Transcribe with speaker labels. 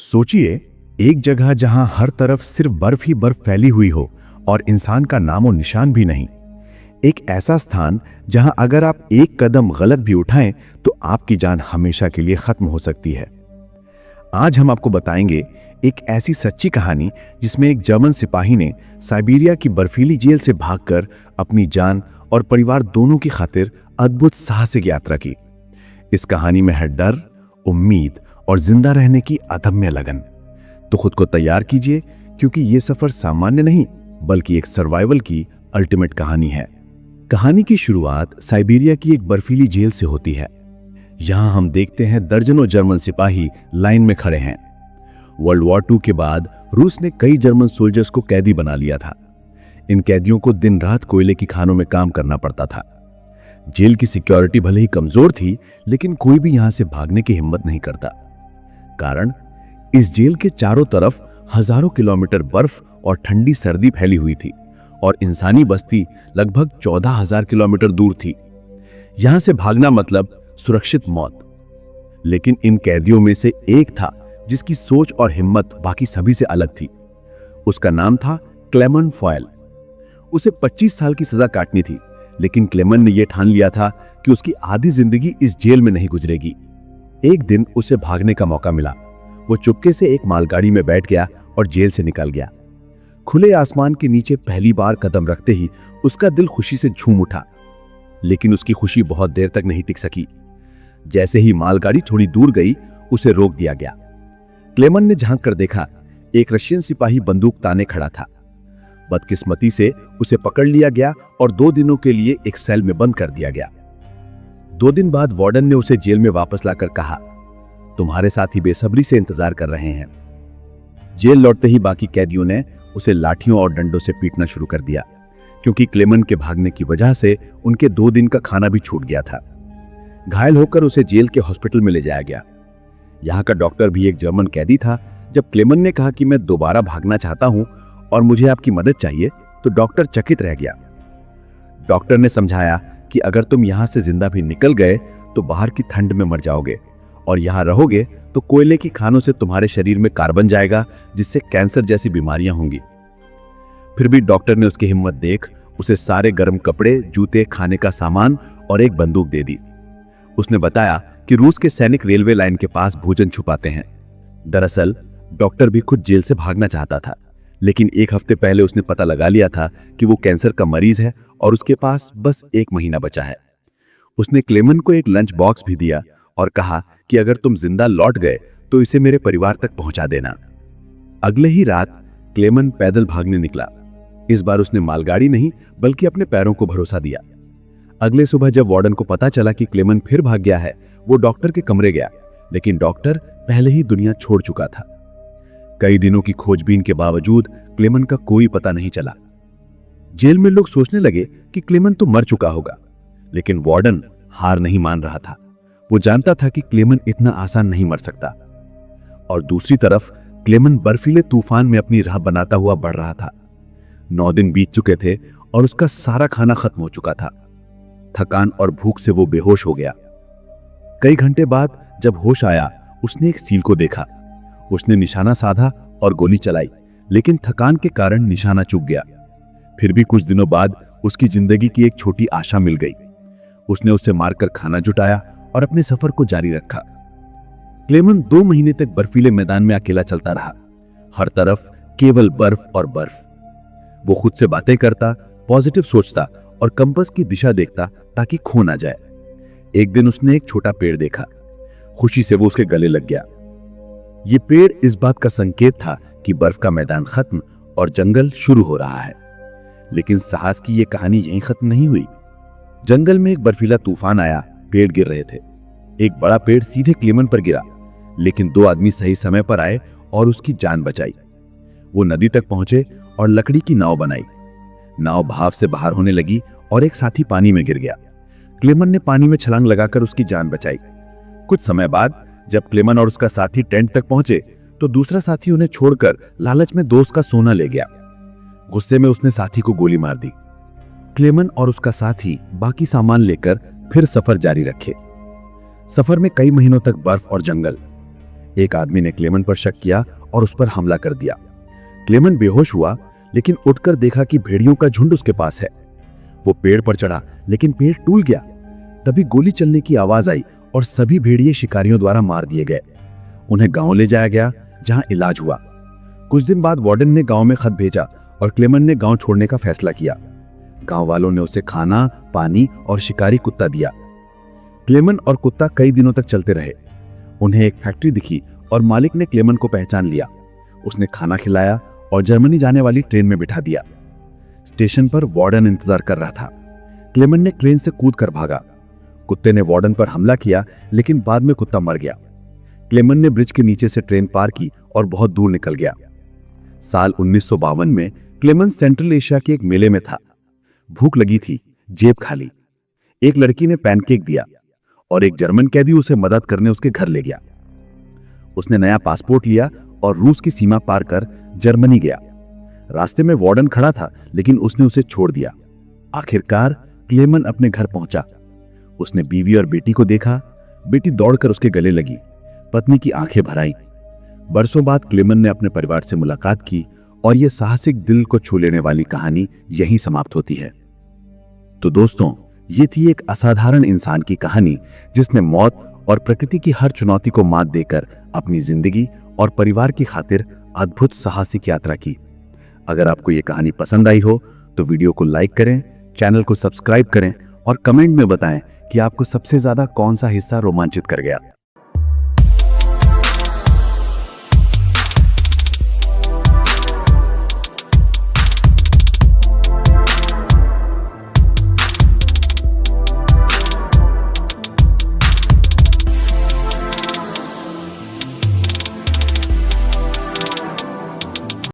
Speaker 1: सोचिए, एक जगह जहां हर तरफ सिर्फ बर्फ ही बर्फ फैली हुई हो और इंसान का नामो निशान भी नहीं। एक ऐसा स्थान जहां अगर आप एक कदम गलत भी उठाएं तो आपकी जान हमेशा के लिए खत्म हो सकती है। आज हम आपको बताएंगे एक ऐसी सच्ची कहानी जिसमें एक जर्मन सिपाही ने साइबेरिया की बर्फीली जेल से भागकर अपनी जान और परिवार दोनों की खातिर अद्भुत साहसिक यात्रा की। इस कहानी में है डर, उम्मीद और जिंदा रहने की अदम्य लगन। तो खुद को तैयार कीजिए, क्योंकि यह सफर सामान्य नहीं बल्कि एक सर्वाइवल की अल्टीमेट कहानी है। कहानी की शुरुआत साइबेरिया की एक बर्फीली जेल से होती है। यहां हम देखते हैं दर्जनों जर्मन सिपाही लाइन में खड़े हैं। वर्ल्ड वॉर II के बाद रूस ने कई जर्मन सोल्जर्स को कैदी बना लिया था। इन कैदियों को दिन रात कोयले की खानों में काम करना पड़ता था। जेल की सिक्योरिटी भले ही कमजोर थी, लेकिन कोई भी यहां से भागने की हिम्मत नहीं करता। कारण, इस जेल के चारों तरफ हजारों किलोमीटर बर्फ और ठंडी सर्दी फैली हुई थी और इंसानी बस्ती लगभग 14,000 किलोमीटर दूर थी। यहां से भागना मतलब सुरक्षित मौत। लेकिन इन कैदियों में से एक था जिसकी सोच और हिम्मत बाकी सभी से अलग थी। उसका नाम था क्लेमन फॉयल। उसे 25 साल की सजा काटनी थी, लेकिन क्लेमन ने यह ठान लिया था कि उसकी आधी जिंदगी इस जेल में नहीं गुजरेगी। एक दिन उसे भागने का मौका मिला। वो चुपके से एक मालगाड़ी में बैठ गया और जेल से निकल गया। खुले आसमान के नीचे पहली बार कदम रखते ही उसका दिल खुशी से झूम उठा। लेकिन उसकी खुशी बहुत देर तक नहीं टिक सकी। जैसे ही मालगाड़ी थोड़ी दूर गई, उसे रोक दिया गया। क्लेमन ने झांक कर देखा, एक रशियन सिपाही बंदूक ताने खड़ा था। बदकिस्मती से उसे पकड़ लिया गया और 2 दिनों के लिए एक सेल में बंद कर दिया गया। 2 दिन बाद वार्डन ने उसे जेल में वापस लाकर कहा, तुम्हारे साथी बेसब्री से इंतजार कर रहे हैं। जेल लौटते ही बाकी कैदियों ने उसे लाठियों और डंडों से पीटना शुरू कर दिया, क्योंकि क्लेमन के भागने की वजह से उनके 2 दिन का खाना भी छूट गया था। घायल होकर उसे जेल के हॉस्पिटल में ले जाया गया। यहाँ का डॉक्टर भी एक जर्मन कैदी था। जब क्लेमन ने कहा कि मैं दोबारा भागना चाहता हूं और मुझे आपकी मदद चाहिए, तो डॉक्टर चकित रह गया। डॉक्टर ने समझाया कि अगर तुम यहां से जिंदा भी निकल गए तो बाहर की ठंड में मर जाओगे, और यहां रहोगे तो कोयले की खानों से तुम्हारे शरीर में कार्बन जाएगा, जिससे कैंसर जैसी बीमारियां होंगी। फिर भी डॉक्टर ने उसकी हिम्मत देख उसे सारे गर्म कपड़े, जूते, खाने का सामान और एक बंदूक दे दी। उसने बताया कि रूस के सैनिक रेलवे लाइन के पास भोजन छुपाते हैं। दरअसल डॉक्टर भी खुद जेल से भागना चाहता था, लेकिन 1 हफ्ते पहले उसने पता लगा लिया था कि वो कैंसर का मरीज है और उसके पास बस 1 महीना बचा है। उसने क्लेमन को एक लंच बॉक्स भी दिया और कहा कि अगर तुम जिंदा लौट गए तो इसे मेरे परिवार तक पहुंचा देना। अगले ही रात क्लेमन पैदल भागने निकला। इस बार उसने मालगाड़ी नहीं बल्कि अपने पैरों को भरोसा दिया। अगले सुबह जब वार्डन को पता चला कि क्लेमन फिर भाग गया है, वो डॉक्टर के कमरे गया, लेकिन डॉक्टर पहले ही दुनिया छोड़ चुका था। कई दिनों की खोजबीन के बावजूद क्लेमन का कोई पता नहीं चला। जेल में लोग सोचने लगे कि क्लेमन तो मर चुका होगा, लेकिन वार्डन हार नहीं मान रहा था। वो जानता था कि क्लेमन इतना आसान नहीं मर सकता। और दूसरी तरफ क्लेमन बर्फीले तूफान में अपनी राह बनाता हुआ बढ़ रहा था। 9 दिन बीत चुके थे और उसका सारा खाना खत्म हो चुका था। थकान और भूख से वो बेहोश हो गया। कई घंटे बाद जब होश आया, उसने एक सील को देखा। उसने निशाना साधा और गोली चलाई, लेकिन थकान के कारण निशाना चूक गया। फिर भी कुछ दिनों बाद उसकी जिंदगी की एक छोटी आशा मिल गई। उसने उसे मारकर खाना जुटाया और अपने सफर को जारी रखा। क्लेमन 2 महीने तक बर्फीले मैदान में अकेला चलता रहा। हर तरफ केवल बर्फ और बर्फ। वो खुद से बातें करता, पॉजिटिव सोचता और कंपास की दिशा देखता ताकि खो ना जाए। एक दिन उसने एक छोटा पेड़ देखा। खुशी से वो उसके गले लग गया। ये पेड़ इस बात का संकेत था कि बर्फ का मैदान खत्म और जंगल शुरू हो रहा है। लेकिन साहस की ये कहानी यहीं खत्म नहीं हुई। जंगल में एक बर्फीला तूफान आया। पेड़ गिर रहे थे। एक बड़ा पेड़ सीधे क्लेमन पर गिरा, लेकिन 2 आदमी सही समय पर आए और उसकी जान बचाई। वो नदी तक पहुंचे और लकड़ी की नाव बनाई। नाव भाव से बाहर होने लगी और एक साथी पानी में गिर गया। क्लेमन ने पानी में छलांग लगाकर उसकी जान बचाई। कुछ समय बाद जब क्लेमन और उसका साथी टेंट तक पहुंचे, तो दूसरा साथी उन्हें छोड़कर लालच में दोस्त का सोना ले गया। गुस्से में उसने साथी को गोली मार दी। क्लेमन और उसका साथी बाकी सामान लेकर फिर सफर जारी रखे। सफर में कई महीनों तक बर्फ और जंगल। एक आदमी ने क्लेमन पर शक किया और उस पर हमला कर दिया। क्लेमन बेहोश हुआ, लेकिन उठकर देखा कि भेड़ियों का झुंड उसके पास है। वो पेड़ पर चढ़ा, लेकिन पेड़ टूट गया। तभी गोली चलने की आवाज आई और सभी भेड़िए शिकारियों द्वारा मार दिए गए। उन्हें गांव ले जाया गया, जहां इलाज हुआ। कुछ दिन बाद वार्डन ने गांव में खत भेजा और क्लेमन ने गांव छोड़ने का फैसला किया। गांव वालों ने उसे खाना, पानी और शिकारी कुत्ता दिया। क्लेमन और कुत्ता कई दिनों तक चलते रहे। उन्हें एक फैक्ट्री दिखी और मालिक ने क्लेमन को पहचान लिया। उसने खाना खिलाया और जर्मनी जाने वाली ट्रेन में बिठा दिया। स्टेशन पर वार्डन इंतजार कर रहा था। क्लेमन ने ट्रेन से कूद कर भागा। कुत्ते ने वार्डन पर हमला किया, लेकिन बाद में कुत्ता मर गया। क्लेमन ने ब्रिज के नीचे से ट्रेन पार की और बहुत दूर निकल गया। साल 1952 में क्लेमन सेंट्रल एशिया के एक मेले में था। भूख लगी थी, जेब खाली। एक लड़की ने पैनकेक दिया और एक जर्मन कैदी उसे मदद करने उसके घर ले गया। उसने नया पासपोर्ट लिया और रूस की सीमा पार कर जर्मनी गया। रास्ते में वार्डन खड़ा था, लेकिन उसने उसे छोड़ दिया। आखिरकार क्लेमन अपने घर पहुंचा। उसने बीवी और बेटी को देखा। बेटी दौड़कर उसके गले लगी। पत्नी की आंखें भर आईं। बरसों बाद क्लेमन ने अपने परिवार से मुलाकात की और यह साहसिक, दिल को छू लेने वाली कहानी यहीं समाप्त होती है। तो दोस्तों, ये थी एक असाधारण इंसान की कहानी, जिसने मौत और प्रकृति की हर चुनौती को मात देकर अपनी जिंदगी और परिवार की खातिर अद्भुत साहसिक यात्रा की। अगर आपको ये कहानी पसंद आई हो तो वीडियो को लाइक करें, चैनल को सब्सक्राइब करें और कमेंट में बताएं कि आपको सबसे ज्यादा कौन सा हिस्सा रोमांचित कर गया।